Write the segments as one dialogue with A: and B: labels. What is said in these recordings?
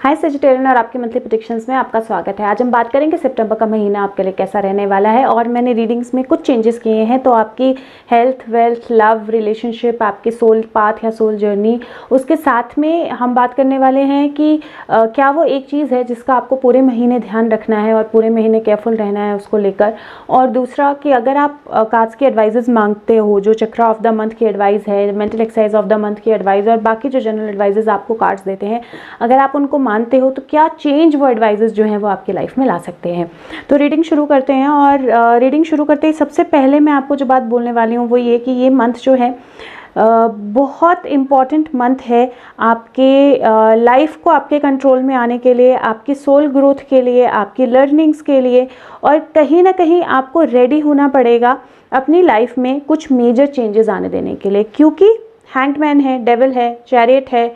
A: हाय सजिटेरियन और आपके monthly predictions में आपका स्वागत है। आज हम बात करेंगे सितंबर का महीना आपके लिए कैसा रहने वाला है। और मैंने रीडिंग्स में कुछ चेंजेस किए हैं, तो आपकी हेल्थ, वेल्थ, लव, रिलेशनशिप, आपकी सोल पाथ या सोल जर्नी, उसके साथ में हम बात करने वाले हैं कि क्या वो एक चीज़ है जिसका आपको पूरे महीने ध्यान रखना है और पूरे महीने केयरफुल रहना है उसको लेकर। और दूसरा कि अगर आप कार्ड्स की एडवाइजेस मांगते हो, जो चक्रा ऑफ द मंथ की एडवाइस है, mental exercise of the month की एडवाइस और बाकी जो जनरल एडवाइजेस आपको कार्ड्स देते हैं, अगर आप उनको मानते हो तो क्या चेंज वो एडवाइजेस जो हैं वो आपकी लाइफ में ला सकते हैं। तो रीडिंग शुरू करते हैं। और रीडिंग शुरू करते ही सबसे पहले मैं आपको जो बात बोलने वाली हूँ वो ये कि ये मंथ जो है बहुत इम्पॉर्टेंट मंथ है आपके लाइफ को आपके कंट्रोल में आने के लिए, आपकी सोल ग्रोथ के लिए, आपकी लर्निंग्स के लिए। और कहीं ना कहीं आपको रेडी होना पड़ेगा अपनी लाइफ में कुछ मेजर चेंजेस आने देने के लिए, क्योंकि हैंग्ड मैन है, डेविल है, चैरियट है,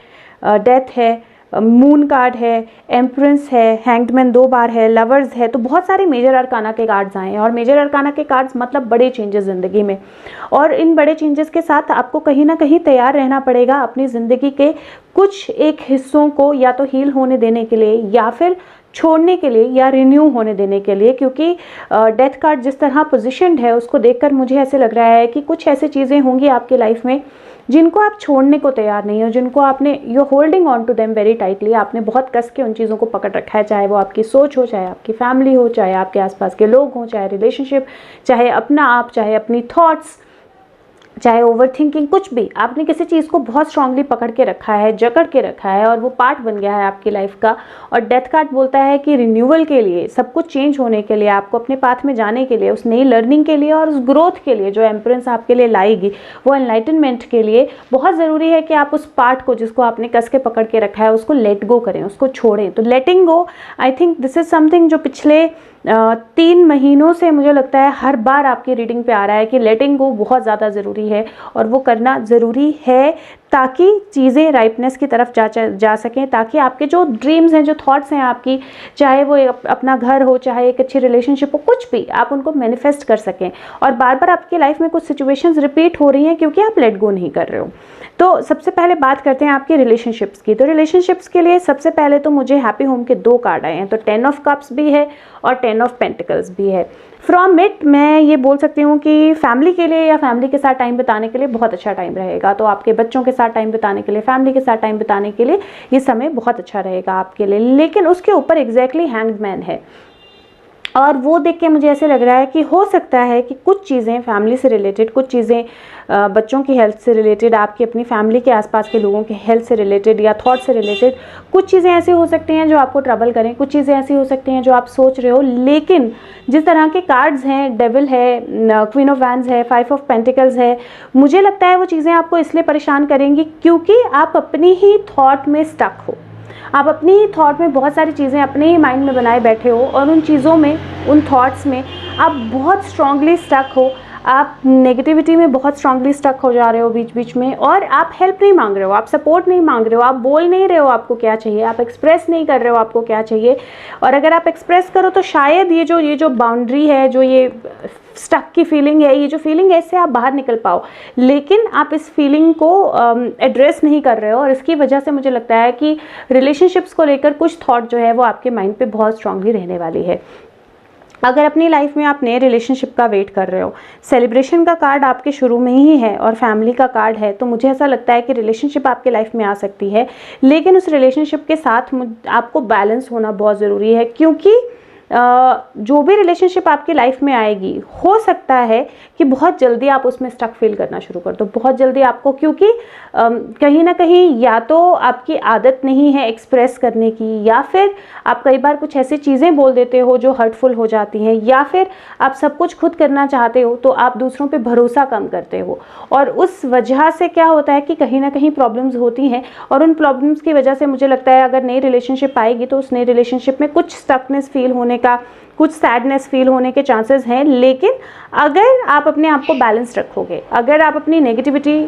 A: डेथ है, मून कार्ड है, एम्प्रेस है, हैंग्ड मैन 2 बार है, लवर्स है। तो बहुत सारे मेजर अरकाना के कार्ड्स आए हैं और मेजर अरकाना के कार्ड्स मतलब बड़े चेंजेस ज़िंदगी में। और इन बड़े चेंजेस के साथ आपको कहीं ना कहीं तैयार रहना पड़ेगा अपनी ज़िंदगी के कुछ एक हिस्सों को या तो हील होने देने के लिए या फिर छोड़ने के लिए या रिन्यू होने देने के लिए। क्योंकि डेथ कार्ड जिस तरह पोजिशन्ड है उसको देखकर मुझे ऐसे लग रहा है कि कुछ ऐसी चीज़ें होंगी आपकी लाइफ में जिनको आप छोड़ने को तैयार नहीं हो, जिनको आपने you holding on to them very tightly. आपने बहुत कस के उन चीज़ों को पकड़ रखा है, चाहे वो आपकी सोच हो, चाहे आपकी फैमिली हो, चाहे आपके आसपास के लोग हों, चाहे रिलेशनशिप, चाहे अपना आप, चाहे अपनी थॉट्स, चाहे ओवर थिंकिंग, कुछ भी। आपने किसी चीज़ को बहुत स्ट्रांगली पकड़ के रखा है, जकड़ के रखा है और वो पार्ट बन गया है आपकी लाइफ का। और डेथ कार्ड बोलता है कि रिन्यूअल के लिए, सब कुछ चेंज होने के लिए, आपको अपने पाथ में जाने के लिए, उस नई लर्निंग के लिए और उस ग्रोथ के लिए जो एम्प्रेस आपके लिए लाएगी, वो एनलाइटनमेंट के लिए बहुत ज़रूरी है कि आप उस पार्ट को जिसको आपने कस के पकड़ के रखा है उसको लेट गो करें, उसको छोड़ें। तो letting go, I think this is something जो पिछले 3 महीनों से मुझे लगता है हर बार आपकी रीडिंग पे आ रहा है कि लेटिंग गो बहुत ज़्यादा ज़रूरी है और वो करना ज़रूरी है ताकि चीज़ें राइपनेस की तरफ जा सकें, ताकि आपके जो ड्रीम्स हैं, जो थॉट्स हैं आपकी, चाहे वो अपना घर हो, चाहे एक अच्छी रिलेशनशिप हो, कुछ भी, आप उनको मैनिफेस्ट कर सकें। और बार बार आपकी लाइफ में कुछ सिचुएशंस रिपीट हो रही हैं क्योंकि आप लेट गो नहीं कर रहे हो। तो सबसे पहले बात करते हैं आपकी रिलेशनशिप्स की। तो रिलेशनशिप्स के लिए सबसे पहले तो मुझे हैप्पी होम के 2 कार्ड आए हैं। तो 10 ऑफ कप्स भी है और 10 ऑफ पेंटिकल्स भी है। फ्रॉम इट मैं ये बोल सकती हूँ कि फैमिली के लिए या फैमिली के साथ टाइम बिताने के लिए बहुत अच्छा टाइम रहेगा। तो आपके बच्चों के साथ टाइम बिताने के लिए, फैमिली के साथ टाइम बिताने के लिए ये समय बहुत अच्छा रहेगा आपके लिए। लेकिन उसके ऊपर एग्जैक्टली हैंग्ड मैन है और वो देख के मुझे ऐसे लग रहा है कि हो सकता है कि कुछ चीज़ें फैमिली से रिलेटेड, कुछ चीज़ें बच्चों की हेल्थ से रिलेटेड, आपकी अपनी फैमिली के आसपास के लोगों के हेल्थ से रिलेटेड या थॉट से रिलेटेड, कुछ चीज़ें ऐसी हो सकती हैं जो आपको ट्रबल करें, कुछ चीज़ें ऐसी हो सकती हैं जो आप सोच रहे हो। लेकिन जिस तरह के कार्ड्स हैं, डेविल है, क्वीन ऑफ वैंड्स है, 5 ऑफ पेंटिकल्स है, मुझे लगता है वो चीज़ें आपको इसलिए परेशान करेंगी क्योंकि आप अपनी ही थॉट में स्टक हो। आप अपनी ही थॉट में बहुत सारी चीज़ें अपने ही माइंड में बनाए बैठे हो और उन चीज़ों में, उन थॉट्स में आप बहुत स्ट्रांगली स्टक हो। आप नेगेटिविटी में बहुत स्ट्रांगली स्टक हो जा रहे हो बीच बीच में और आप हेल्प नहीं मांग रहे हो, आप सपोर्ट नहीं मांग रहे हो, आप बोल नहीं रहे हो आपको क्या चाहिए, आप एक्सप्रेस नहीं कर रहे हो आपको क्या चाहिए। और अगर आप एक्सप्रेस करो तो शायद ये जो बाउंड्री है, जो ये स्टक की फीलिंग है, ये जो फीलिंग है, इससे आप बाहर निकल पाओ। लेकिन आप इस फीलिंग को एड्रेस नहीं कर रहे हो और इसकी वजह से मुझे लगता है कि रिलेशनशिप्स को लेकर कुछ थॉट जो है वो आपके माइंड पे बहुत स्ट्रांगली रहने वाली है। अगर अपनी लाइफ में आप नए रिलेशनशिप का वेट कर रहे हो, सेलिब्रेशन का कार्ड आपके शुरू में ही है और फैमिली का कार्ड है, तो मुझे ऐसा लगता है कि रिलेशनशिप आपके लाइफ में आ सकती है। लेकिन उस रिलेशनशिप के साथ आपको बैलेंस होना बहुत ज़रूरी है, क्योंकि जो भी रिलेशनशिप आपकी लाइफ में आएगी, हो सकता है कि बहुत जल्दी आप उसमें स्टक फील करना शुरू कर दो, बहुत जल्दी आपको, क्योंकि कहीं ना कहीं या तो आपकी आदत नहीं है एक्सप्रेस करने की, या फिर आप कई बार कुछ ऐसी चीज़ें बोल देते हो जो हर्टफुल हो जाती हैं, या फिर आप सब कुछ खुद करना चाहते हो तो आप दूसरों पे भरोसा कम करते हो। और उस वजह से क्या होता है कि कहीं ना कहीं प्रॉब्लम्स होती हैं और उन प्रॉब्लम्स की वजह से मुझे लगता है अगर नई रिलेशनशिप आएगी तो उस नई रिलेशनशिप में कुछ स्टकनेस फील होने का, कुछ सैडनेस फील होने के चांसेस हैं। लेकिन अगर आप अपने आप को बैलेंस रखोगे, अगर आप अपनी नेगेटिविटी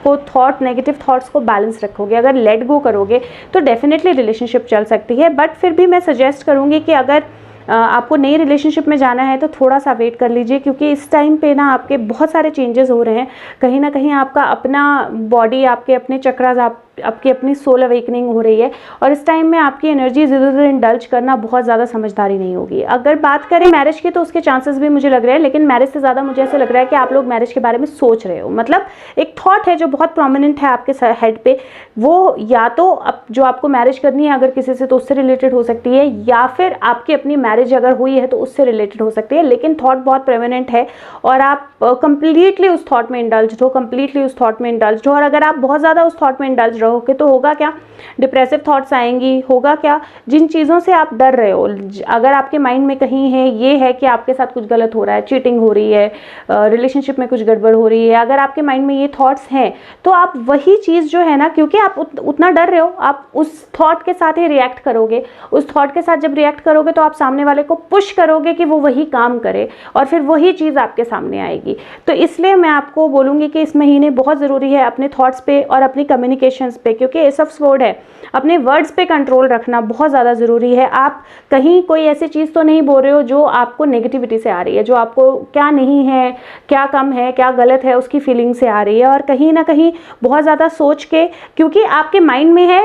A: को, नेगेटिव थॉट्स को बैलेंस रखोगे, अगर लेट गो करोगे तो डेफिनेटली रिलेशनशिप चल सकती है। बट फिर भी मैं सजेस्ट करूँगी कि अगर आपको नई रिलेशनशिप में जाना है तो थोड़ा सा वेट कर लीजिए, क्योंकि इस टाइम पे ना आपके बहुत सारे चेंजेस हो रहे हैं। कहीं ना कहीं आपका अपना बॉडी, आपके अपने चक्रास, आप आपकी अपनी सोल अवेकनिंग हो रही है, और इस टाइम में आपकी एनर्जीज इधर उधर इंडल्ज करना बहुत ज़्यादा समझदारी नहीं होगी। अगर बात करें मैरिज की तो उसके चांसेस भी मुझे लग रहे हैं, लेकिन मैरिज से ज़्यादा मुझे ऐसा लग रहा है कि आप लोग मैरिज के बारे में सोच रहे हो। मतलब एक थॉट है जो बहुत प्रोमिनेंट है आपके हेड पे, वो या तो जो आपको मैरिज करनी है अगर किसी से तो उससे रिलेटेड हो सकती है, या फिर आपकी अपनी मैरिज अगर हुई है तो उससे रिलेटेड हो सकती है, लेकिन थॉट बहुत प्रेवेनेंट है और आप कंप्लीटली उस थॉट में इंडल्ज हो, कंप्लीटली उस थॉट में इंडल्ज हो। और अगर आप बहुत ज़्यादा उस थॉट में इंडल्ज रहोगे तो होगा क्या, डिप्रेसिव थॉट्स आएंगी। होगा क्या, जिन चीज़ों से आप डर रहे हो, अगर आपके माइंड में कहीं है ये है कि आपके साथ कुछ गलत हो रहा है, चीटिंग हो रही है, रिलेशनशिप में कुछ गड़बड़ हो रही है, अगर आपके माइंड में ये थॉट्स हैं तो आप वही चीज़ जो है ना, क्योंकि आप उतना डर रहे हो, आप उस थॉट के साथ ही रिएक्ट करोगे। उस थॉट के साथ जब रिएक्ट करोगे तो आप सामने वाले को पुश करोगे कि वो वही काम करे और फिर वही चीज़ आपके सामने आएगी। तो इसलिए मैं आपको बोलूँगी कि इस महीने बहुत ज़रूरी है अपने थॉट्स पे और अपनी कम्युनिकेशंस पे, क्योंकि एस ऑफ स्वॉर्ड है, अपने वर्ड्स पे कंट्रोल रखना बहुत ज़्यादा ज़रूरी है। आप कहीं कोई ऐसी चीज़ तो नहीं बोल रहे हो जो आपको नेगेटिविटी से आ रही है, जो आपको क्या नहीं है, क्या कम है, क्या गलत है, उसकी फीलिंग से आ रही है। और कहीं ना कहीं बहुत ज़्यादा सोच के, क्योंकि आपके माइंड में है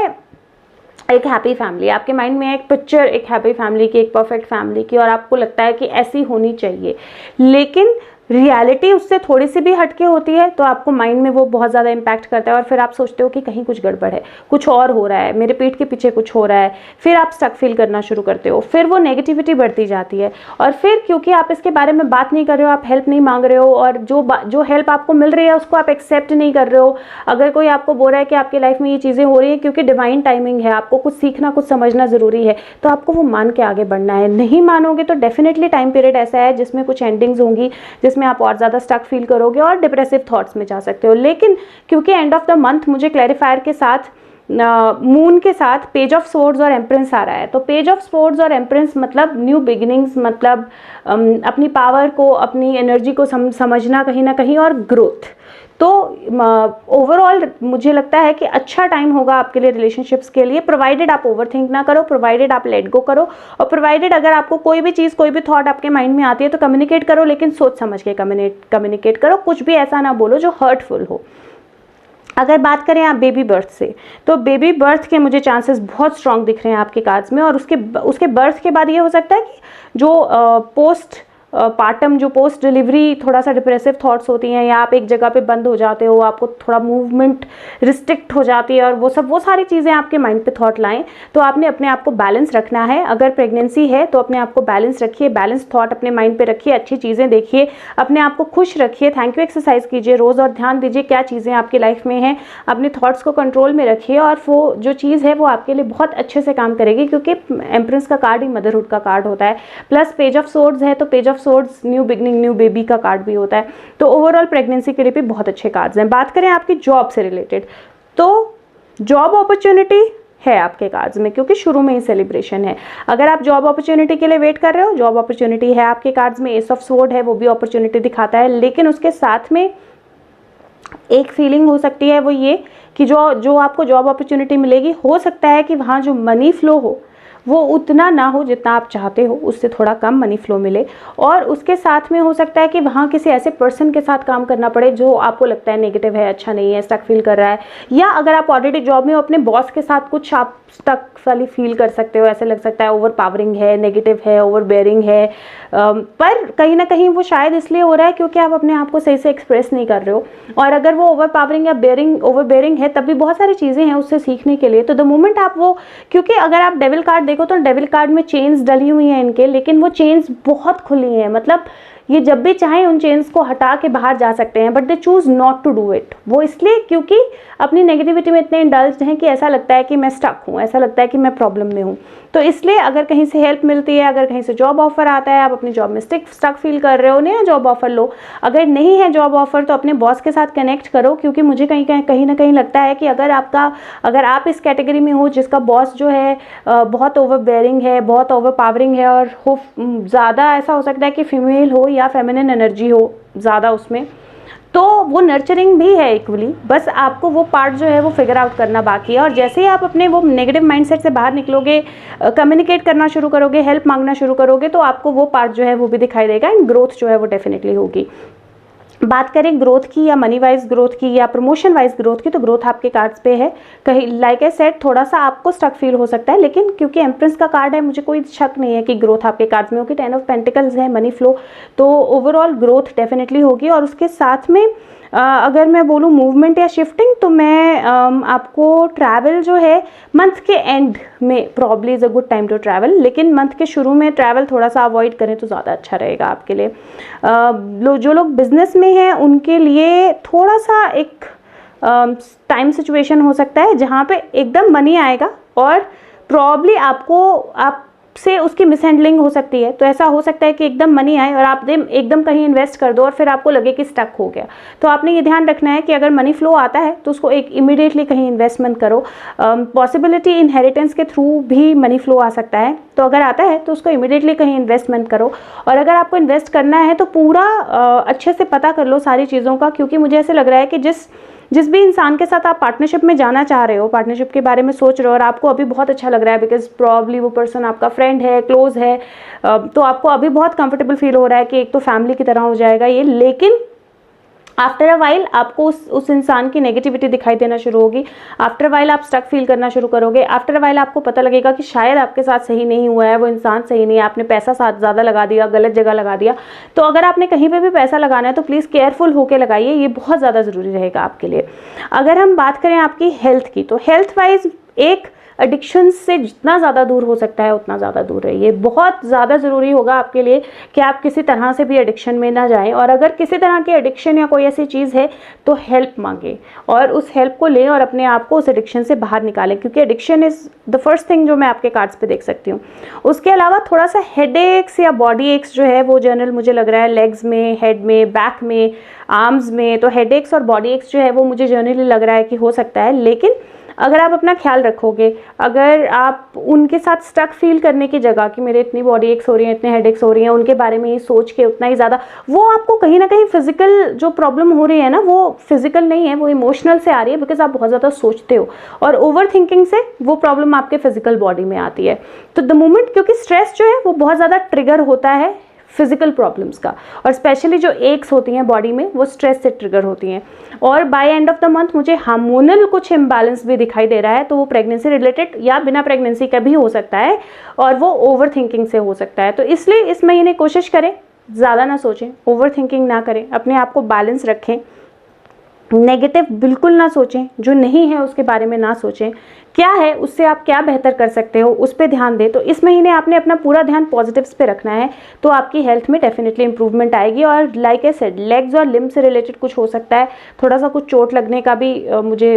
A: एक हैप्पी फैमिली, आपके माइंड में एक पिक्चर एक हैप्पी फैमिली की, एक परफेक्ट फैमिली की, और आपको लगता है कि ऐसी होनी चाहिए, लेकिन रियलिटी उससे थोड़ी सी भी हटके होती है तो आपको माइंड में वो बहुत ज़्यादा इम्पैक्ट करता है और फिर आप सोचते हो कि कहीं कुछ गड़बड़ है, कुछ और हो रहा है, मेरे पीठ के पीछे कुछ हो रहा है। फिर आप स्टक फील करना शुरू करते हो, फिर वो नेगेटिविटी बढ़ती जाती है। और फिर क्योंकि आप इसके बारे में बात नहीं कर रहे हो, आप हेल्प नहीं मांग रहे हो, और जो हेल्प आपको मिल रही है उसको आप एक्सेप्ट नहीं कर रहे हो। अगर कोई आपको बोल रहा है कि आपकी लाइफ में ये चीज़ें हो रही हैं क्योंकि डिवाइन टाइमिंग है, आपको कुछ सीखना, कुछ समझना ज़रूरी है, तो आपको वो मान के आगे बढ़ना है। नहीं मानोगे तो डेफिनेटली टाइम पीरियड ऐसा है जिसमें कुछ एंडिंग्स होंगी, जिसमें आप और ज़्यादा स्टक फील करोगे और डिप्रेसिव थॉट्स में जा सकते हो। लेकिन क्योंकि एंड ऑफ द मंथ मुझे क्लैरिफायर के साथ मून के साथ पेज ऑफ स्वॉर्ड्स और एम्प्रेंस आ रहा है, तो पेज ऑफ स्वॉर्ड्स और एम्प्रेंस मतलब न्यू बिगिनिंग्स, मतलब अपनी पावर को, अपनी एनर्जी को समझना कहीं ना कहीं, और ग्रोथ। तो ओवरऑल मुझे लगता है कि अच्छा टाइम होगा आपके लिए रिलेशनशिप्स के लिए, प्रोवाइडेड आप ओवरथिंक ना करो, प्रोवाइडेड आप लेट गो करो, और प्रोवाइडेड अगर आपको कोई भी चीज़, कोई भी थॉट आपके माइंड में आती है तो कम्युनिकेट करो, लेकिन सोच समझ के कम्युनिकेट करो, कुछ भी ऐसा ना बोलो जो हर्टफुल हो। अगर बात करें आप बेबी बर्थ से, तो बेबी बर्थ के मुझे चांसेस बहुत स्ट्रांग दिख रहे हैं आपके कार्ड्स में, और उसके बर्थ के बाद ये हो सकता है कि जो पोस्ट पार्टम, जो पोस्ट डिलीवरी थोड़ा सा डिप्रेसिव थॉट्स होती हैं, या आप एक जगह पे बंद हो जाते हो, आपको थोड़ा मूवमेंट रिस्ट्रिक्ट हो जाती है, और वो सारी चीज़ें आपके माइंड पे थॉट लाएं, तो आपने अपने आप को बैलेंस रखना है। अगर प्रेगनेंसी है तो अपने आप को बैलेंस रखिए, बैलेंस थॉट अपने माइंड पे रखिए, अच्छी चीज़ें देखिए, अपने आप को खुश रखिए, थैंक यू एक्सरसाइज कीजिए रोज़, और ध्यान दीजिए क्या चीज़ें आपकी लाइफ में हैं, अपने थॉट्स को कंट्रोल में रखिए, और वो जो चीज़ है वो आपके लिए बहुत अच्छे से काम करेगी, क्योंकि एम्प्रेंस का कार्ड ही मदरहुड का कार्ड होता है, प्लस पेज ऑफ स्वॉर्ड्स है तो page of swords new beginning, new baby का कार्ड भी होता है। तो ओवरऑल प्रेगनेंसी के लिए भी बहुत अच्छे कार्ड्स हैं। बात करें आपकी जॉब से रिलेटेड, तो जॉब अपॉर्चुनिटी है आपके कार्ड्स में, क्योंकि शुरू में ही सेलिब्रेशन है। अगर आप जॉब अपॉर्चुनिटी के लिए वेट कर रहे हो, जॉब अपॉर्चुनिटी है आपके कार्ड्स में। एस ऑफ स्वॉर्ड है, वो भी अपॉर्चुनिटी दिखाता है, लेकिन उसके साथ में एक फीलिंग हो सकती है वो ये कि जो आपको जॉब अपॉर्चुनिटी मिलेगी, हो सकता है कि वहाँ जो मनी फ्लो हो वो उतना ना हो जितना आप चाहते हो, उससे थोड़ा कम मनी फ्लो मिले, और उसके साथ में हो सकता है कि वहाँ किसी ऐसे पर्सन के साथ काम करना पड़े जो आपको लगता है नेगेटिव है, अच्छा नहीं है, स्टक फील कर रहा है, या अगर आप ऑलरेडी जॉब में हो अपने बॉस के साथ कुछ आप स्टक वाली फील कर सकते हो, ऐसे लग सकता है ओवर पावरिंग है, नेगेटिव है, ओवर बेयरिंग है, पर कहीं ना कहीं वो शायद इसलिए हो रहा है क्योंकि आप अपने आप को सही से एक्सप्रेस नहीं कर रहे हो। और अगर वो ओवर पावरिंग या ओवर बेयरिंग है, तब भी बहुत सारी चीज़ें हैं उससे सीखने के लिए। तो द मोमेंट आप वो, क्योंकि अगर आप डेविल कार्ड देखो तो डेविल कार्ड में चेन्स डली हुई हैं इनके, लेकिन वो चेन्स बहुत खुली हैं, मतलब ये जब भी चाहें उन चेन्स को हटा के बाहर जा सकते हैं, but they choose not to do it. वो इसलिए क्योंकि अपनी नेगेटिविटी में इतने इंडल्ज्ड हैं कि ऐसा लगता है कि मैं स्टक हूँ, ऐसा लगता है कि मैं प्रॉब्लम में हूँ। तो इसलिए अगर कहीं से हेल्प मिलती है, अगर कहीं से जॉब ऑफर आता है, आप अपनी जॉब में स्टक फील कर रहे हो, नया जॉब ऑफर लो। अगर नहीं है जॉब ऑफर तो अपने बॉस के साथ कनेक्ट करो, क्योंकि मुझे कहीं ना कहीं लगता है कि अगर आप इस कैटेगरी में हो जिसका बॉस जो है बहुत ओवर बेयरिंग है, बहुत ओवर पावरिंग है, और हो ज़्यादा ऐसा हो सकता है कि फीमेल हो या फेमिनिन एनर्जी हो ज़्यादा उसमें, तो वो नर्चरिंग भी है इक्वली, बस आपको वो पार्ट जो है वो फिगर आउट करना बाकी है। और जैसे ही आप अपने वो नेगेटिव माइंडसेट से बाहर निकलोगे, कम्युनिकेट करना शुरू करोगे, हेल्प मांगना शुरू करोगे, तो आपको वो पार्ट जो है वो भी दिखाई देगा, एंड ग्रोथ जो है वो डेफिनेटली होगी। बात करें ग्रोथ की या मनी वाइज ग्रोथ की या प्रमोशन वाइज ग्रोथ की, तो ग्रोथ आपके कार्ड्स पे है। कहीं लाइक आई सेड थोड़ा सा आपको स्टक फील हो सकता है, लेकिन क्योंकि एम्प्रेस का कार्ड है मुझे कोई शक नहीं है कि ग्रोथ आपके कार्ड्स में होगी। 10 ऑफ पेंटिकल्स है, मनी फ्लो, तो ओवरऑल ग्रोथ डेफिनेटली होगी। और उसके साथ में अगर मैं बोलूँ मूवमेंट या शिफ्टिंग, तो मैं आपको ट्रैवल जो है मंथ के एंड में probably is a good time to travel, लेकिन मंथ के शुरू में ट्रैवल थोड़ा सा अवॉइड करें तो ज़्यादा अच्छा रहेगा आपके लिए। जो लोग बिजनेस में हैं उनके लिए थोड़ा सा एक टाइम सिचुएशन हो सकता है जहाँ पे एकदम मनी आएगा और प्रॉब्ली आपसे उसकी मिसहैंडलिंग हो सकती है। तो ऐसा हो सकता है कि एकदम मनी आए और आप एकदम कहीं इन्वेस्ट कर दो और फिर आपको लगे कि स्टक हो गया। तो आपने ये ध्यान रखना है कि अगर मनी फ्लो आता है तो उसको एक इमीडिएटली कहीं इन्वेस्टमेंट करो। पॉसिबिलिटी इनहेरिटेंस के थ्रू भी मनी फ्लो आ सकता है, तो अगर आता है तो उसको इमीडिएटली कहीं इन्वेस्टमेंट करो। और अगर आपको इन्वेस्ट करना है तो पूरा अच्छे से पता कर लो सारी चीज़ों का, क्योंकि मुझे ऐसे लग रहा है कि जिस भी इंसान के साथ आप पार्टनरशिप में जाना चाह रहे हो, पार्टनरशिप के बारे में सोच रहे हो और आपको अभी बहुत अच्छा लग रहा है बिकॉज प्रॉब्ली वो पर्सन आपका फ्रेंड है, क्लोज है, तो आपको अभी बहुत कंफर्टेबल फील हो रहा है कि एक तो फैमिली की तरह हो जाएगा ये। लेकिन आफ्टर अ वाइल आपको उस इंसान की नेगेटिविटी दिखाई देना शुरू होगी। आफ्टर अ वाइल आप स्टक फील करना शुरू करोगे। आफ्टर अ वाइल आपको पता लगेगा कि शायद आपके साथ सही नहीं हुआ है, वो इंसान सही नहीं है, आपने पैसा साथ ज़्यादा लगा दिया, गलत जगह लगा दिया। तो अगर आपने कहीं पे भी पैसा लगाना है तो प्लीज़ केयरफुल होकर लगाइए, ये बहुत ज़्यादा ज़रूरी रहेगा आपके लिए। अगर हम बात करें आपकी हेल्थ की, तो हेल्थ वाइज एक एडिक्शन से जितना ज़्यादा दूर हो सकता है उतना ज़्यादा दूर रहिए। बहुत ज़्यादा ज़रूरी होगा आपके लिए कि आप किसी तरह से भी एडिक्शन में ना जाएं, और अगर किसी तरह की एडिक्शन या कोई ऐसी चीज़ है तो हेल्प मांगे और उस हेल्प को लें और अपने आप को उस एडिक्शन से बाहर निकालें, क्योंकि addiction is the first thing जो मैं आपके कार्ड्स पे देख सकती हूँ। उसके अलावा थोड़ा सा हेडेक्स या बॉडी एक्स जो है वो जनरल मुझे लग रहा है लेग्स में, हेड में, बैक में, आर्म्स में, तो हेडेक्स और बॉडी एक्स जो है वो मुझे जनरली लग रहा है कि हो सकता है। लेकिन अगर आप अपना ख्याल रखोगे, अगर आप उनके साथ स्टक फील करने की जगह कि मेरे इतनी बॉडी एक्स हो रही है, इतने हेडेक्स हो रही हैं, उनके बारे में ही सोच के उतना ही ज़्यादा, वो आपको कहीं ना कहीं फिजिकल जो प्रॉब्लम हो रही है ना, वो फिजिकल नहीं है, वो इमोशनल से आ रही है, बिकॉज आप बहुत ज़्यादा सोचते हो और ओवर थिंकिंग से वो प्रॉब्लम आपके फिजिकल बॉडी में आती है। तो द मोमेंट, क्योंकि स्ट्रेस जो है वो बहुत ज़्यादा ट्रिगर होता है फिजिकल प्रॉब्लम्स का, और स्पेशली जो एक्स होती हैं बॉडी में वो स्ट्रेस से ट्रिगर होती हैं। और by end of the month मुझे हार्मोनल कुछ इम्बैलेंस भी दिखाई दे रहा है, तो वो प्रेगनेंसी रिलेटेड या बिना प्रेगनेंसी का भी हो सकता है और वो ओवर थिंकिंग से हो सकता है। तो इसलिए इस महीने कोशिश करें ज़्यादा ना सोचें, ओवर थिंकिंग ना करें, अपने आप को बैलेंस रखें, नेगेटिव बिल्कुल ना सोचें, जो नहीं है उसके बारे में ना सोचें, क्या है उससे आप क्या बेहतर कर सकते हो उस पर ध्यान दें। तो इस महीने आपने अपना पूरा ध्यान पॉजिटिव्स पे रखना है, तो आपकी हेल्थ में डेफिनेटली इंप्रूवमेंट आएगी। और लाइक ए सेड, लेग्स और लिम्ब से रिलेटेड कुछ हो सकता है, थोड़ा सा कुछ चोट लगने का भी मुझे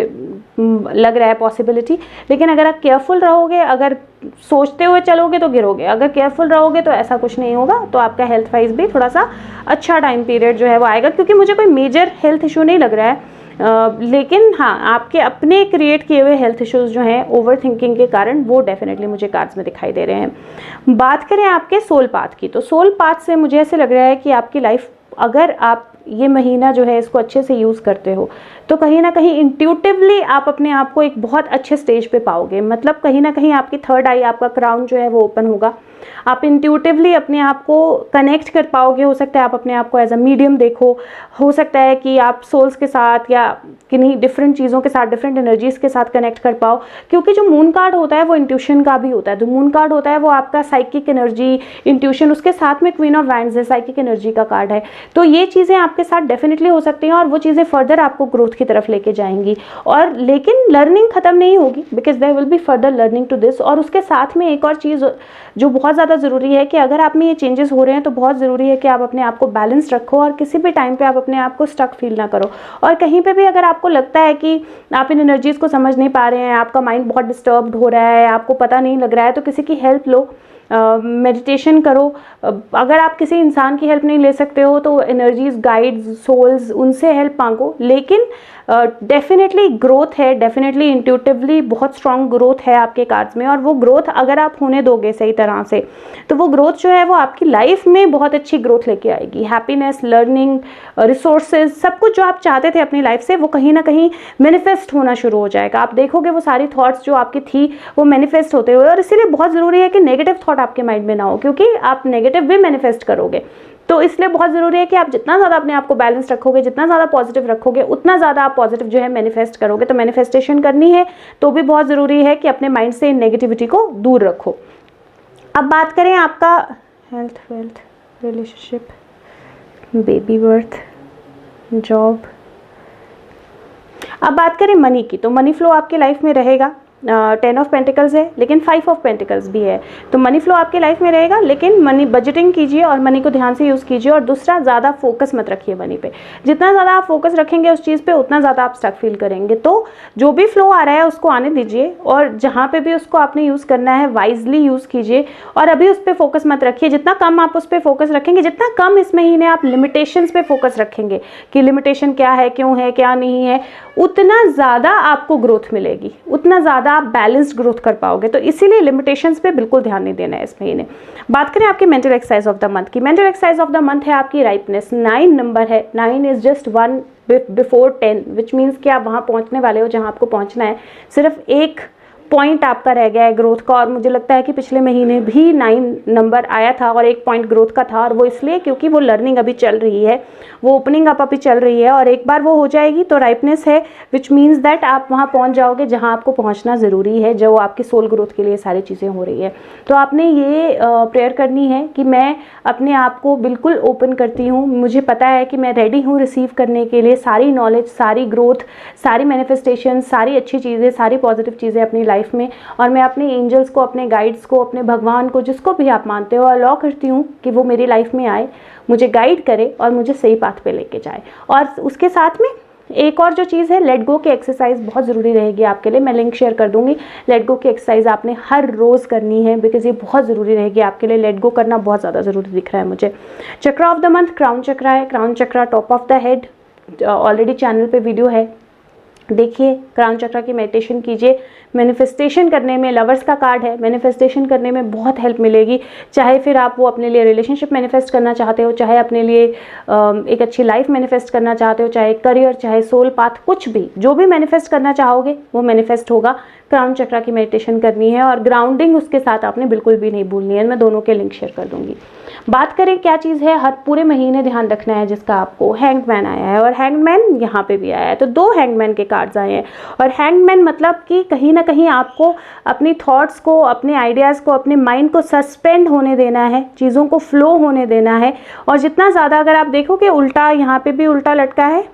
A: लग रहा है पॉसिबिलिटी। लेकिन अगर आप केयरफुल रहोगे, अगर सोचते हुए चलोगे तो गिरोगे, अगर केयरफुल रहोगे तो ऐसा कुछ नहीं होगा। तो आपका हेल्थ वाइज भी थोड़ा सा अच्छा टाइम पीरियड जो है वो आएगा, क्योंकि मुझे कोई मेजर हेल्थ इशू नहीं लग रहा है। लेकिन हाँ, आपके अपने क्रिएट किए हुए हेल्थ इश्यूज जो हैं ओवर थिंकिंग के कारण, वो डेफिनेटली मुझे कार्ड्स में दिखाई दे रहे हैं। बात करें आपके सोल पाथ की, तो सोल पाथ से मुझे ऐसे लग रहा है कि आपकी लाइफ, अगर आप ये महीना जो है इसको अच्छे से यूज़ करते हो तो कहीं ना कहीं इंट्यूटिवली आप अपने आप को एक बहुत अच्छे स्टेज पे पाओगे। मतलब कहीं ना कहीं आपकी थर्ड आई, आपका क्राउन जो है वो ओपन होगा, आप इंट्यूटिवली अपने आप को कनेक्ट कर पाओगे। हो सकता है आप अपने आप को एज अ मीडियम देखो, हो सकता है कि आप सोल्स के साथ या किन्हीं डिफरेंट चीज़ों के साथ, डिफरेंट एनर्जीज के साथ कनेक्ट कर पाओ, क्योंकि जो मून कार्ड होता है वो इंट्यूशन का भी होता है। जो मून कार्ड होता है वो आपका साइकिक एनर्जी, इंट्यूशन, उसके साथ में क्वीन ऑफ वैंड्स है, साइकिक एनर्जी का कार्ड है। तो ये चीज़ें आपके साथ डेफिनेटली हो सकती हैं और वो चीज़ें फर्दर आपको ग्रोथ की तरफ लेके जाएंगी। और लेकिन लर्निंग खत्म नहीं होगी, because there will be further learning to this. और उसके साथ में एक और चीज़ जो बहुत ज़्यादा ज़रूरी है कि अगर आप में ये चेंजेस हो रहे हैं तो बहुत ज़रूरी है कि आप अपने आप को बैलेंस रखो और किसी भी टाइम पे आप अपने आप को स्टक फील ना करो। और कहीं पे भी अगर आपको लगता है कि आप इन एनर्जीज़ को समझ नहीं पा रहे हैं, आपका माइंड बहुत डिस्टर्ब्ड हो रहा है, आपको पता नहीं लग रहा है, तो किसी की हेल्प लो, मेडिटेशन करो। अगर आप किसी इंसान की हेल्प नहीं ले सकते हो तो एनर्जीज, गाइड्स, सोल्स, उनसे हेल्प मांगो। लेकिन डेफिनेटली ग्रोथ है, डेफिनेटली इंट्यूटिवली बहुत स्ट्रांग ग्रोथ है आपके कार्ड्स में, और वो ग्रोथ अगर आप होने दोगे सही तरह से तो वो ग्रोथ जो है वो आपकी लाइफ में बहुत अच्छी ग्रोथ लेके आएगी। हैप्पीनेस, लर्निंग, रिसोर्सेज, सब कुछ जो आप चाहते थे अपनी लाइफ से वो कहीं ना कहीं मैनिफेस्ट होना शुरू हो जाएगा। आप देखोगे वो सारी थॉट्स जो आपकी थी वो मैनिफेस्ट होते हुए, और इसीलिए बहुत ज़रूरी है कि नेगेटिव थॉट आपके माइंड में ना हो, क्योंकि आप नेगेटिव भी मैनिफेस्ट करोगे। तो इसलिए बहुत ज़रूरी है कि आप जितना ज़्यादा अपने आप को बैलेंस रखोगे, जितना ज़्यादा पॉजिटिव रखोगे, उतना ज़्यादा आप पॉजिटिव जो है मैनिफेस्ट करोगे। तो मैनिफेस्टेशन करनी है तो भी बहुत ज़रूरी है कि अपने माइंड से नेगेटिविटी को दूर रखो। अब बात करें आपका health, wealth, relationship, baby birth, job. अब बात करें मनी की, तो मनी फ्लो आपकी लाइफ में रहेगा। 10 ऑफ पेंटिकल्स है लेकिन 5 ऑफ पेंटिकल्स भी है, तो मनी फ्लो आपकी लाइफ में रहेगा, लेकिन मनी बजटिंग कीजिए और मनी को ध्यान से यूज़ कीजिए। और दूसरा, ज़्यादा फोकस मत रखिए मनी पे। जितना ज़्यादा आप फोकस रखेंगे उस चीज़ पे, उतना ज़्यादा आप स्टक फील करेंगे। तो जो भी फ्लो आ रहा है उसको आने दीजिए, और जहाँ पे भी उसको आपने यूज़ करना है वाइजली यूज़ कीजिए, और अभी उस पर फोकस मत रखिए। जितना कम आप उस पर फोकस रखेंगे, जितना कम इस महीने आप लिमिटेशंस पे फोकस रखेंगे कि लिमिटेशन क्या है, क्यों है, क्या नहीं है, उतना ज़्यादा आपको ग्रोथ मिलेगी, उतना ज़्यादा आप बैलेंस्ड ग्रोथ कर पाओगे। तो इसीलिए लिमिटेशंस पे बिल्कुल ध्यान नहीं देना है इस महीने। बात करें आपके mental exercise of the month की, mental exercise of the month है आपकी राइपनेस। 9 नंबर है, 9 is just 1 before 10, which means कि आप वहाँ पहुँचने वाले हो जहाँ आपको पहुँचना है। सिर्फ एक पॉइंट आपका रह गया है ग्रोथ का, और मुझे लगता है कि पिछले महीने भी 9 नंबर आया था और 1 पॉइंट ग्रोथ का था, और वो इसलिए क्योंकि वो लर्निंग अभी चल रही है, वो ओपनिंग अप अभी चल रही है, और एक बार वो हो जाएगी तो राइपनेस है, विच मीन्स दैट आप वहाँ पहुँच जाओगे जहाँ आपको पहुँचना ज़रूरी है, जो आपकी सोल ग्रोथ के लिए सारी चीज़ें हो रही है। तो आपने ये प्रेयर करनी है कि मैं अपने आप को बिल्कुल ओपन करती हूँ, मुझे पता है कि मैं रेडी हूँ रिसीव करने के लिए सारी नॉलेज, सारी ग्रोथ, सारी मैनिफेस्टेशन, सारी अच्छी चीज़ें, सारी पॉजिटिव चीज़ें अपनी लाइफ में, और मैं अपने एंजल्स को, अपने गाइड्स को, अपने भगवान को, जिसको भी आप मानते हो, अलाउ करती हूँ कि वो मेरी लाइफ में आए, मुझे गाइड करे और मुझे सही पाथ पे लेके जाए। और उसके साथ में एक और जो चीज़ है, लेट गो की एक्सरसाइज बहुत ज़रूरी रहेगी आपके लिए। मैं लिंक शेयर कर दूंगी। लेट गो की एक्सरसाइज आपने हर रोज़ करनी है, बिकॉज ये बहुत ज़रूरी रहेगी आपके लिए। लेट गो करना बहुत ज़्यादा ज़रूरी दिख रहा है मुझे। चक्रा ऑफ द मंथ क्राउन चक्रा है। Crown chakra top of the head, already channel पे वीडियो है, देखिए। क्राउन चक्रा की मेडिटेशन कीजिए। मैनिफेस्टेशन करने में, लवर्स का कार्ड है, मैनिफेस्टेशन करने में बहुत हेल्प मिलेगी। चाहे फिर आप वो अपने लिए रिलेशनशिप मैनिफेस्ट करना चाहते हो, चाहे अपने लिए एक अच्छी लाइफ मैनिफेस्ट करना चाहते हो, चाहे करियर, चाहे सोल पाथ, कुछ भी, जो भी मैनिफेस्ट करना चाहोगे वो मैनिफेस्ट होगा। क्राउन चक्रा की मेडिटेशन करनी है, और ग्राउंडिंग उसके साथ आपने बिल्कुल भी नहीं भूलनी है। मैं दोनों के लिंक शेयर कर दूंगी। बात करें क्या चीज़ है हर पूरे महीने ध्यान रखना है, जिसका आपको हैंगमैन आया है, और हैंगमैन यहाँ पे भी आया है, तो 2 हैंगमैन के कार्ड्स आए हैं। और हैंगमैन मतलब कि कहीं ना कहीं आपको अपनी थॉट्स को, अपने आइडियाज़ को, अपने माइंड को सस्पेंड होने देना है, चीज़ों को फ्लो होने देना है। और जितना ज़्यादा, अगर आप देखोगे उल्टा, यहाँ पे भी उल्टा लटका है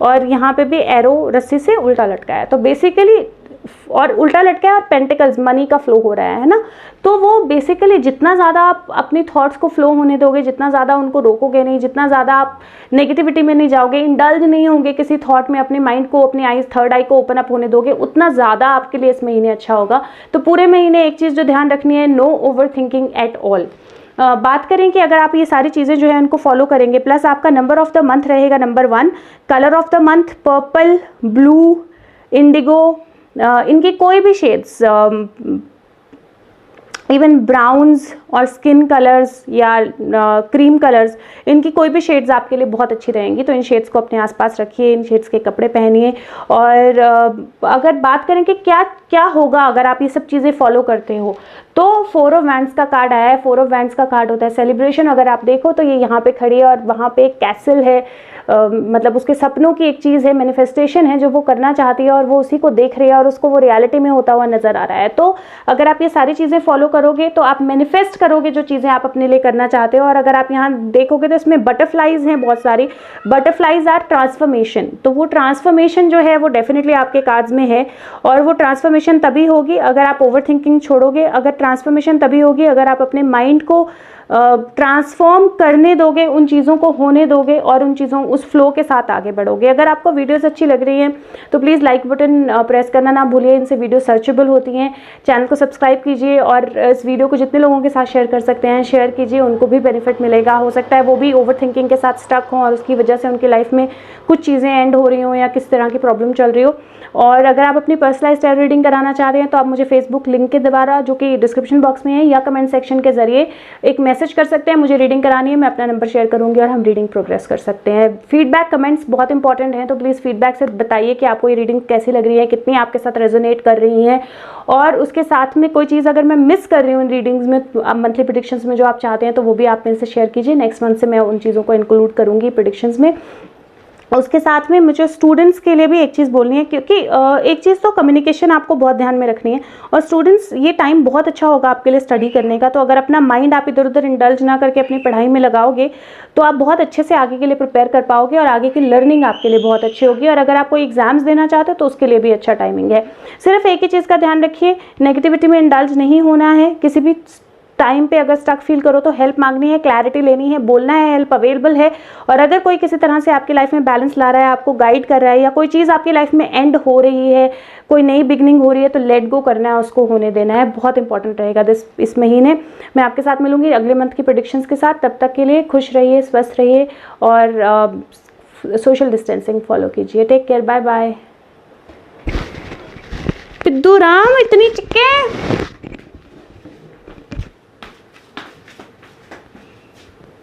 A: और यहाँ पे भी एरो रस्सी से उल्टा लटका है, तो बेसिकली, और उल्टा लटका है और पेंटिकल्स, मनी का फ्लो हो रहा है ना। तो वो बेसिकली जितना ज़्यादा आप अपनी थॉट्स को फ्लो होने दोगे, जितना ज़्यादा उनको रोकोगे नहीं, जितना ज़्यादा आप नेगेटिविटी में नहीं जाओगे, इंडल्ज नहीं होंगे किसी थॉट में, अपने माइंड को, अपनी आईज, थर्ड आई को ओपन अप होने दोगे, उतना ज़्यादा आपके लिए इस महीने अच्छा होगा। तो पूरे महीने एक चीज़ जो ध्यान रखनी है, no over thinking at all. बात करें कि अगर आप ये सारी चीज़ें जो है उनको फॉलो करेंगे, प्लस आपका नंबर ऑफ द मंथ रहेगा number 1, colour of the month purple, blue, Indigo, इनकी कोई भी शेड्स, इवन ब्राउन्स और स्किन कलर्स या क्रीम कलर्स, इनकी कोई भी शेड्स आपके लिए बहुत अच्छी रहेंगी। तो इन शेड्स को अपने आसपास रखिए, इन शेड्स के कपड़े पहनिए। और अगर बात करें कि क्या क्या होगा अगर आप ये सब चीज़ें फॉलो करते हो, तो 4 ऑफ वैंड्स का कार्ड आया है। 4 ऑफ वैंड्स का कार्ड होता है सेलिब्रेशन। अगर आप देखो तो ये यहाँ पे खड़ी है और वहाँ पे एक कैसल है, मतलब उसके सपनों की एक चीज़ है, मैनिफेस्टेशन है जो वो करना चाहती है, और वो उसी को देख रही है और उसको वो रियलिटी में होता हुआ नजर आ रहा है। तो अगर आप ये सारी चीज़ें फॉलो करोगे तो आप मैनिफेस्ट करोगे जो चीज़ें आप अपने लिए करना चाहते हो। और अगर आप यहाँ देखोगे तो इसमें बटरफ्लाइज हैं बहुत सारी। बटरफ्लाइज आर ट्रांसफॉर्मेशन, तो वो ट्रांसफॉर्मेशन जो है वो डेफिनेटली आपके कार्ड्स में है। और वो ट्रांसफॉर्मेशन तभी होगी अगर आप ओवर थिंकिंग छोड़ोगे, अगर ट्रांसफॉर्मेशन तभी होगी अगर आप अपने माइंड को ट्रांसफॉर्म करने दोगे, उन चीज़ों को होने दोगे और उन चीज़ों, उस फ्लो के साथ आगे बढ़ोगे। अगर आपको वीडियोस अच्छी लग रही हैं तो प्लीज़ लाइक बटन प्रेस करना ना भूलिए, इनसे वीडियो सर्चेबल होती हैं। चैनल को सब्सक्राइब कीजिए और इस वीडियो को जितने लोगों के साथ शेयर कर सकते हैं शेयर कीजिए, उनको भी बेनिफिट मिलेगा। हो सकता है वो भी ओवर थिंकिंग के साथ स्टक हों और उसकी वजह से उनकी लाइफ में कुछ चीज़ें एंड हो रही हों या किस तरह की प्रॉब्लम चल रही हो। और अगर आप अपनी पर्सनलाइज्ड टैरो रीडिंग कराना चाह रहे हैं तो आप मुझे फेसबुक लिंक के द्वारा, जो कि डिस्क्रिप्शन बॉक्स में है, या कमेंट सेक्शन के जरिए एक मैसेज कर सकते हैं, मुझे रीडिंग करानी है, मैं अपना नंबर शेयर करूंगी और हम रीडिंग प्रोग्रेस कर सकते हैं। फीडबैक कमेंट्स बहुत इंपॉर्टेंट हैं, तो प्लीज़ फीडबैक से बताइए कि आपको ये रीडिंग कैसी लग रही है, कितनी आपके साथ रेजोनेट कर रही हैं। और उसके साथ में कोई चीज़ अगर मैं मिस कर रही हूँ इन रीडिंग्स में, मंथली प्रेडिक्शंस में जो आप चाहते हैं, तो वो भी आप मेरे से शेयर कीजिए। नेक्स्ट मंथ से मैं उन चीज़ों को इंक्लूड करूँगी प्रेडिक्शंस में। उसके साथ में मुझे स्टूडेंट्स के लिए भी एक चीज़ बोलनी है, क्योंकि एक चीज़ तो कम्युनिकेशन आपको बहुत ध्यान में रखनी है। और स्टूडेंट्स, ये टाइम बहुत अच्छा होगा आपके लिए स्टडी करने का, तो अगर अपना माइंड आप इधर उधर इंडल्ज ना करके अपनी पढ़ाई में लगाओगे तो आप बहुत अच्छे से आगे के लिए प्रिपेयर कर पाओगे और आगे की लर्निंग आपके लिए बहुत अच्छी होगी। और अगर आप कोई एग्जाम्स देना चाहते हो तो उसके लिए भी अच्छा टाइमिंग है। सिर्फ एक ही चीज़ का ध्यान रखिए, नेगेटिविटी में इंडल्ज नहीं होना है। किसी भी टाइम पे अगर स्टक फील करो तो हेल्प मांगनी है, क्लैरिटी लेनी है, बोलना है, हेल्प अवेलेबल है। और अगर कोई किसी तरह से आपकी लाइफ में बैलेंस ला रहा है, आपको गाइड कर रहा है, या कोई चीज़ आपकी लाइफ में एंड हो रही है, कोई नई बिगनिंग हो रही है, तो लेट गो करना है, उसको होने देना है। बहुत इंपॉर्टेंट रहेगा इस महीने। मैं आपके साथ मिलूंगी अगले मंथ की प्रेडिक्शंस के साथ। तब तक के लिए खुश रहिए, स्वस्थ रहिए और सोशल डिस्टेंसिंग फॉलो कीजिए। Take care, bye bye. पिद्दू राम, इतनी चिक्के।